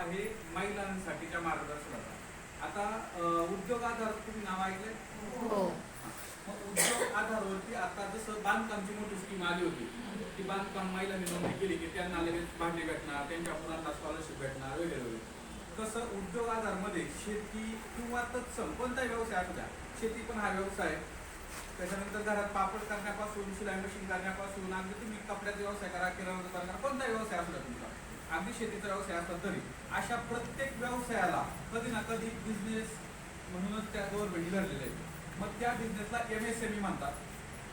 आहे महिलांसाठीच्या मार्गदर्शनाचा. आता उद्योग आधार तुम्ही नाव ऐकलंय? हो. मग उद्योग आधारवरती आता जसं बांधकामची मोठी स्कीम आली होती की बांधकाम महिलांनी नोंदणी केली की त्यांना लगेच भांडे भेटणार, त्यांच्या मुलांना स्कॉलरशिप भेटणार वगैरे वगैरे. तसं उद्योग आधारमध्ये शेती किंवा तत्सम कोणताही व्यवसाय असू द्या, शेती पण हा व्यवसाय, त्याच्यानंतर घरात पापड करण्यापासून, शिलाई मशीन करण्यापासून, अगदी तुम्ही कपड्याचा व्यवसाय करा, किराणा दुकान करा, कोणताही व्यवसाय असू द्या तुमचा, अगदी शेतीचा व्यवसाय असला तरी अशा प्रत्येक व्यवसायाला कधी ना कधी बिझनेस म्हणूनच त्या गव्हर्नमेंट धरलेले आहे. मग त्या बिझनेसला MSME म्हणतात.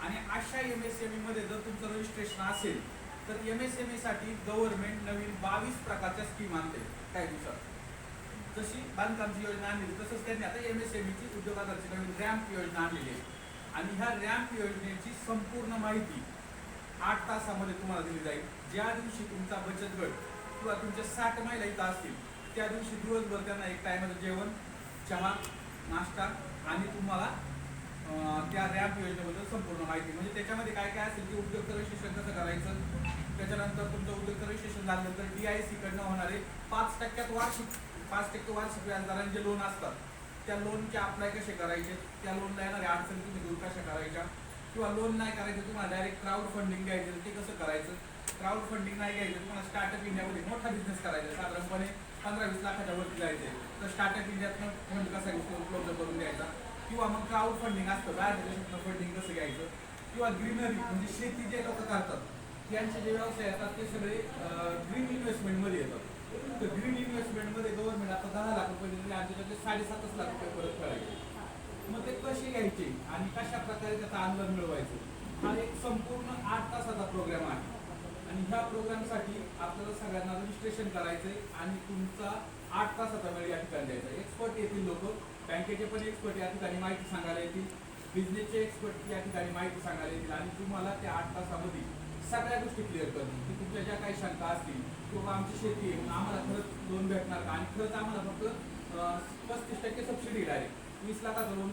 आणि अशा MSME मध्ये जर तुमचं रजिस्ट्रेशन असेल तर MSME साठी गव्हर्नमेंट नवीन 22 प्रकारच्या स्कीम आणते काही दिवसात. जशी बांधकामची योजना आणली तसंच त्यांनी आता MSME ची उद्योग आधारची नवीन रॅम्प योजना आणलेली आहे. आणि ह्या रॅम्प योजनेची संपूर्ण माहिती 8 तासामध्ये तुम्हाला दिली जाईल. ज्या दिवशी तुमचा बचत गट किंवा तुमच्या 60 महिला इथं असतील त्या दिवशी दिवसभर त्यांना एक टायमाचं जेवण, चहा, नाश्ता आणि तुम्हाला त्या रॅम्प योजनेबद्दल संपूर्ण माहिती, म्हणजे त्याच्यामध्ये काय काय असेल की उद्योगचं रजिस्ट्रेशन कसं करायचं, त्याच्यानंतर तुमचं उद्योगचं रजिस्ट्रेशन झाल्यानंतर DIC कडनं होणारे 5% वार्षिक व्याजदराने जे लोन असतात त्या लोनचे अप्लाय कसे करायचे, त्या लोनला येणाऱ्या अडचणी तुम्ही दूर कशा करायच्या, किंवा लोन नाही करायचं तुम्हाला डायरेक्ट क्राऊड फंडिंग घ्यायचं ते कसं करायचं, क्राऊड फंडिंग नाही घ्यायचं तुम्हाला स्टार्टअप इंडियामध्ये मोठा बिझनेस करायचा, साधारणपणे 15-20 लाखाच्या वरती जायचं तर स्टार्टअप इंडियातनं फंड कसा उपलब्ध करून द्यायचा, किंवा मग क्राऊड फंडिंग असतं बाहेर देशातनं फंडिंग कसं घ्यायचं, किंवा ग्रीनरी म्हणजे शेती जे लोक करतात त्यांचे जे व्यवसाय असतात ते सगळे ग्रीन इन्व्हेस्टमेंटमध्ये येतात. तर ग्रीन इन्व्हेस्टमेंटमध्ये गव्हर्नमेंट आता 10 लाख रुपये दिले आणि त्याच्यातले 7.5 लाख रुपये परत करायचे. मग ते कसे घ्यायचे आणि कशा प्रकारे त्याचा अंदाज मिळवायचा, हा एक संपूर्ण 8 तासाचा प्रोग्राम आहे. आणि ह्या प्रोग्रामसाठी आपल्याला सगळ्यांना रजिस्ट्रेशन करायचंय आणि तुमचा 8 तासाचा वेळ या ठिकाणी द्यायचा. एक्सपर्ट येतील लोक, बँकेचे पण एक्सपर्ट या ठिकाणी माहिती सांगायला येतील, बिझनेसचे एक्सपर्ट या ठिकाणी माहिती सांगायला येतील आणि तुम्हाला त्या 8 तासामध्ये सगळ्या गोष्टी क्लिअर करतील की तुमच्या ज्या काही शंका असतील किंवा आमची शेती आहे आम्हाला खरंच लोन भेटणार का, आणि खरंच आम्हाला फक्त 35% सबसिडी डायरेक्ट 20 लाखाचं लोन